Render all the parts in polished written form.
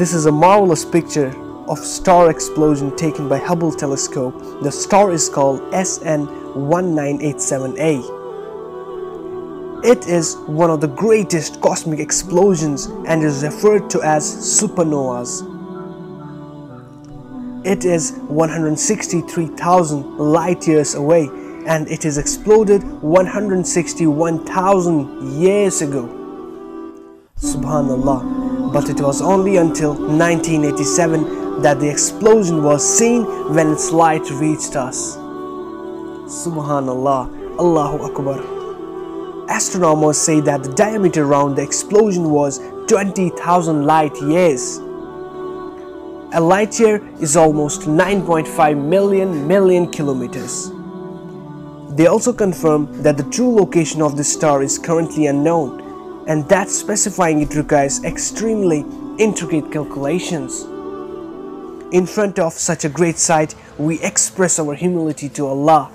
This is a marvelous picture of star explosion taken by Hubble telescope. The star is called SN1987A. It is one of the greatest cosmic explosions and is referred to as supernovas. It is 163,000 light years away and it is exploded 161,000 years ago. Subhanallah. But it was only until 1987 that the explosion was seen when its light reached us. Subhanallah. Allahu Akbar. Astronomers say that the diameter around the explosion was 20,000 light years. A light year is almost 9.5 million kilometers. They also confirm that the true location of this star is currently unknown, and that specifying it requires extremely intricate calculations. In front of such a great sight, we express our humility to Allah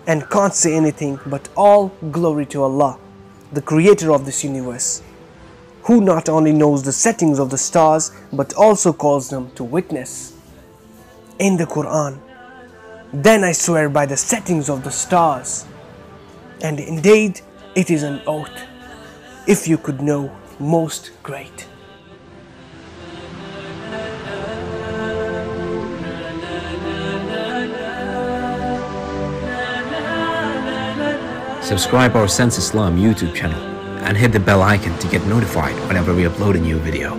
and can't say anything but all glory to Allah, the creator of this universe, who not only knows the settings of the stars but also calls them to witness. In the Quran, "Then I swear by the settings of the stars, and indeed it is an oath, if you could know, most great." Subscribe our Sense Islam YouTube channel and hit the bell icon to get notified whenever we upload a new video.